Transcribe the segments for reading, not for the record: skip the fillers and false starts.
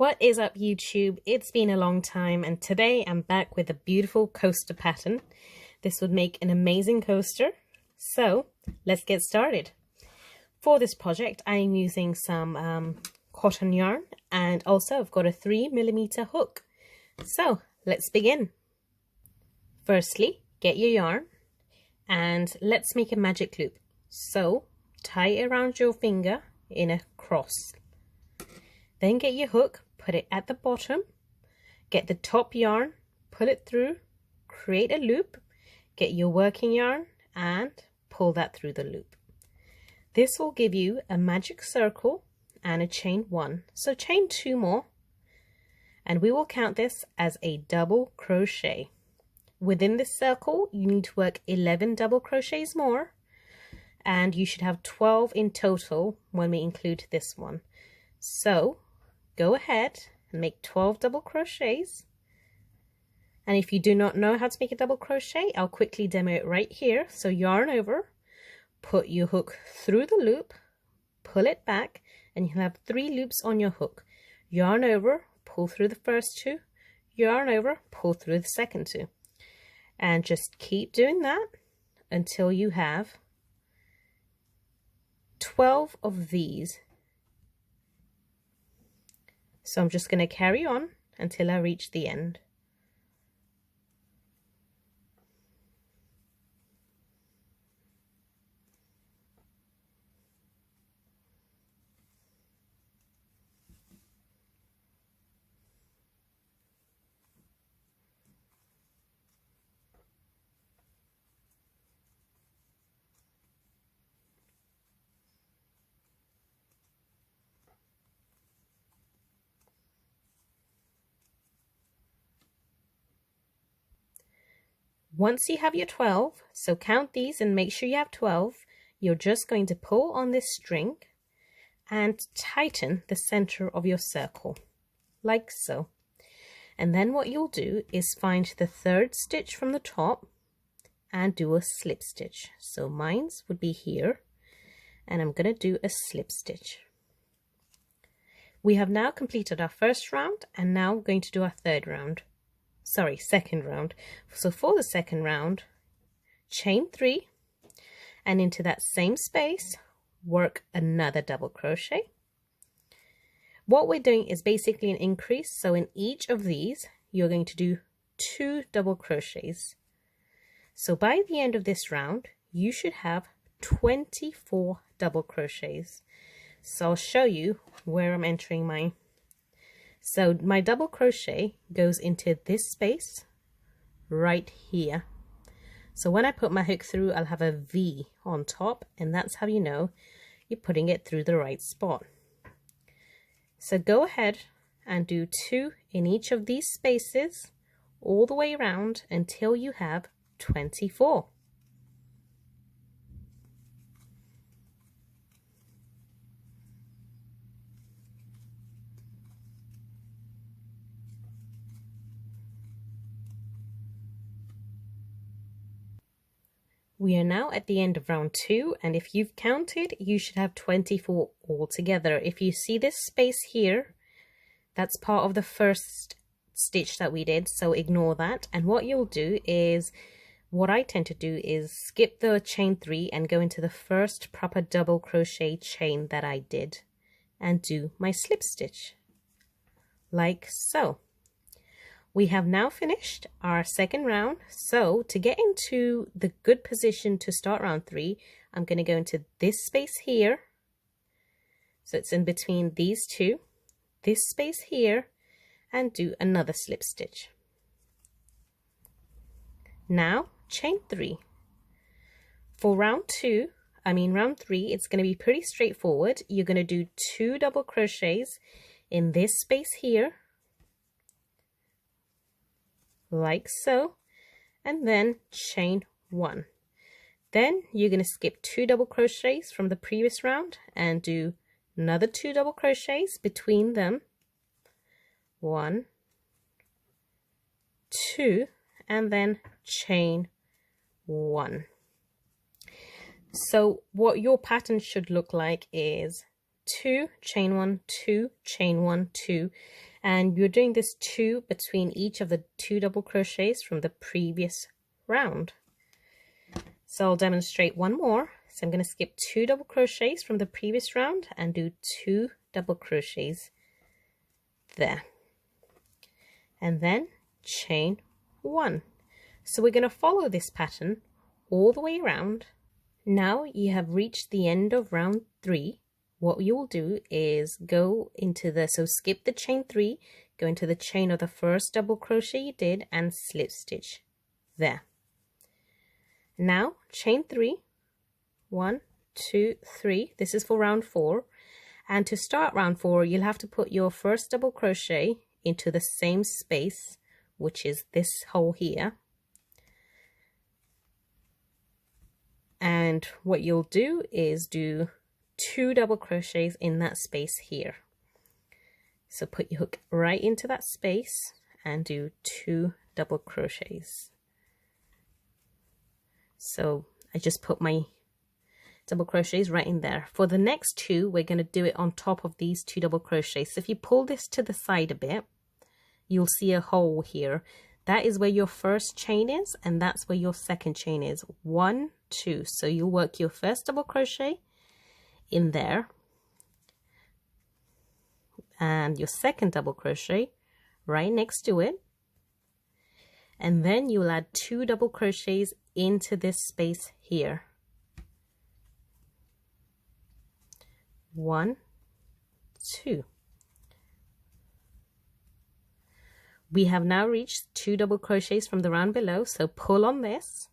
What is up, YouTube? It's been a long time, and today I'm back with a beautiful coaster pattern. This would make an amazing coaster. So let's get started. For this project, I'm using some cotton yarn, and also I've got a 3mm hook. So let's begin. Firstly, get your yarn and let's make a magic loop. So tie it around your finger in a cross. Then get your hook, put it at the bottom, get the top yarn, pull it through, create a loop, get your working yarn and pull that through the loop. This will give you a magic circle and a chain 1. So chain 2 more, and we will count this as a double crochet. Within this circle, you need to work 11 double crochets more, and you should have 12 in total when we include this one. So go ahead and make 12 double crochets. And if you do not know how to make a double crochet, I'll quickly demo it right here. So yarn over, put your hook through the loop, pull it back, and you'll have 3 loops on your hook. Yarn over, pull through the first 2, yarn over, pull through the second 2. And just keep doing that until you have 12 of these. So I'm just going to carry on until I reach the end. Once you have your 12, so count these and make sure you have 12, you're just going to pull on this string and tighten the center of your circle, like so. And then what you'll do is find the 3rd stitch from the top and do a slip stitch. So mine's would be here, and I'm going to do a slip stitch. We have now completed our first round, and now we're going to do our second round. So for the second round, chain 3 and into that same space work another double crochet. What we're doing is basically an increase, so in each of these you're going to do 2 double crochets. So by the end of this round you should have 24 double crochets. So I'll show you where I'm entering mine. So my double crochet goes into this space right here. So when I put my hook through, I'll have a V on top, and that's how you know you're putting it through the right spot. So go ahead and do 2 in each of these spaces all the way around until you have 24. We are now at the end of round 2, and if you've counted, you should have 24 altogether. If you see this space here, that's part of the first stitch that we did, so ignore that. And what you'll do is, what I tend to do is skip the chain 3 and go into the first proper double crochet chain that I did and do my slip stitch, like so. We have now finished our second round. So to get into the good position to start round 3, I'm going to go into this space here. So it's in between these 2, this space here, and do another slip stitch. Now chain 3. For round 3, it's going to be pretty straightforward. You're going to do 2 double crochets in this space here, like so, and then chain 1. Then you're going to skip 2 double crochets from the previous round and do another 2 double crochets between them, 1, 2, and then chain 1. So what your pattern should look like is 2, chain 1, 2, chain 1, 2, And you're doing this 2 between each of the 2 double crochets from the previous round. So I'll demonstrate one more. So I'm going to skip 2 double crochets from the previous round and do 2 double crochets there, and then chain 1. So we're going to follow this pattern all the way around. Now you have reached the end of round 3. What you will do is go into the, so skip the chain 3, go into the chain of the first double crochet you did and slip stitch there. Now chain 3, 1, 2, 3. This is for round 4. And to start round 4, you'll have to put your first double crochet into the same space, which is this hole here. And what you'll do is do 2 double crochets in that space here. So put your hook right into that space and do 2 double crochets. So I just put my double crochets right in there. For the next 2, we're going to do it on top of these 2 double crochets. So if you pull this to the side a bit, you'll see a hole here. That is where your first chain is, and that's where your second chain is. 1, 2. So you'll work your first double crochet in there and your second double crochet right next to it, and then you'll add 2 double crochets into this space here. 1, 2. We have now reached 2 double crochets from the round below, so pull on this.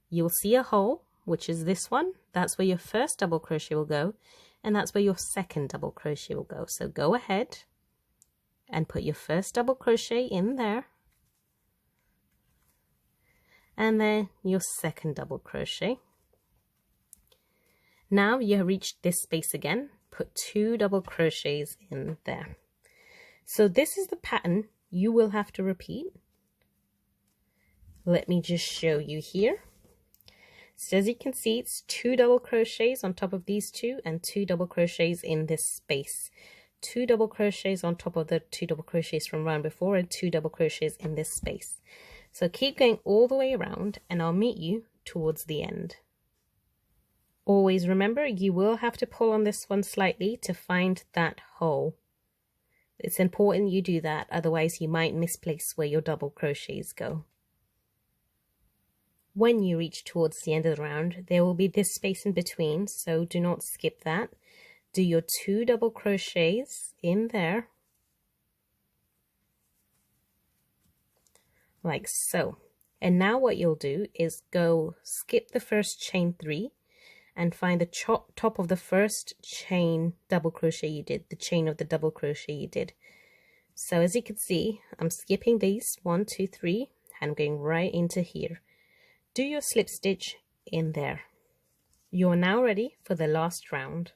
You'll see a hole, which is this one. That's where your first double crochet will go, and that's where your second double crochet will go. So go ahead and put your first double crochet in there, and then your second double crochet. Now you have reached this space again. Put 2 double crochets in there. So this is the pattern you will have to repeat. Let me just show you here. So as you can see, it's 2 double crochets on top of these 2 and 2 double crochets in this space. 2 double crochets on top of the 2 double crochets from round before and 2 double crochets in this space. So keep going all the way around and I'll meet you towards the end. Always remember, you will have to pull on this one slightly to find that hole. It's important you do that, otherwise you might misplace where your double crochets go. When you reach towards the end of the round, there will be this space in between, so do not skip that. Do your 2 double crochets in there, like so. And now what you'll do is go skip the first chain 3 and find the top of the first chain double crochet you did, the chain of the double crochet you did. So as you can see, I'm skipping these 1, 2, 3, and I'm going right into here. Do your slip stitch in there. You are now ready for the last round.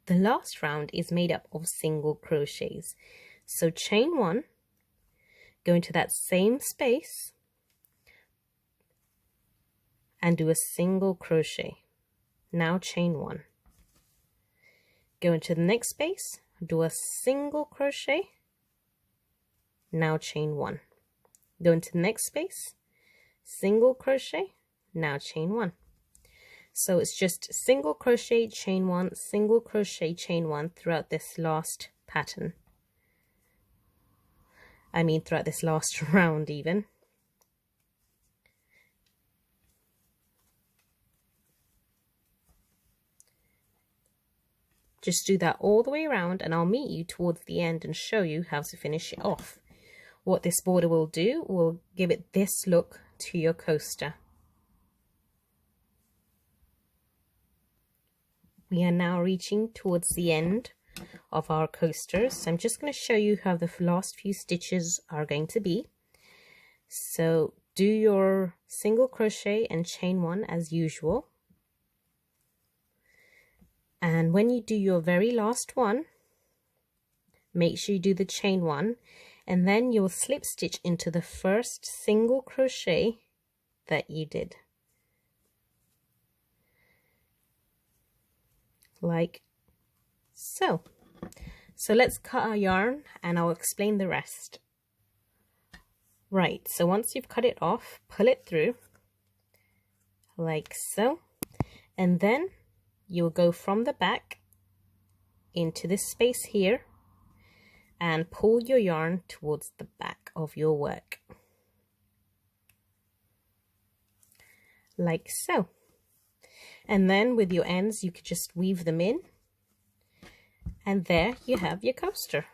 The last round is made up of single crochets. So chain 1, go into that same space and do a single crochet. Now chain 1. Go into the next space, do a single crochet. Now chain 1. Go into the next space, single crochet. Now chain 1. So it's just single crochet, chain 1, single crochet, chain 1 throughout this last pattern. I mean throughout this last round even. Just do that all the way around and I'll meet you towards the end and show you how to finish it off. What this border will do will give it this look to your coaster. We are now reaching towards the end of our coasters. So I'm just going to show you how the last few stitches are going to be. So do your single crochet and chain 1 as usual. And when you do your very last one, make sure you do the chain 1, and then you'll slip stitch into the first single crochet that you did. Like so. So let's cut our yarn and I'll explain the rest. Right, so once you've cut it off, pull it through like so, and then you'll go from the back into this space here and pull your yarn towards the back of your work like so. And then with your ends you could just weave them in, and there you have your coaster.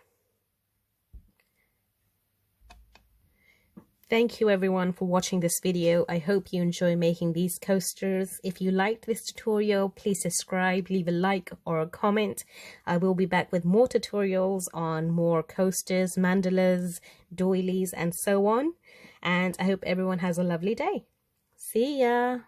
Thank you everyone for watching this video. I hope you enjoy making these coasters. If you liked this tutorial, please subscribe, leave a like or a comment. I will be back with more tutorials on more coasters, mandalas, doilies, and so on. And I hope everyone has a lovely day. See ya!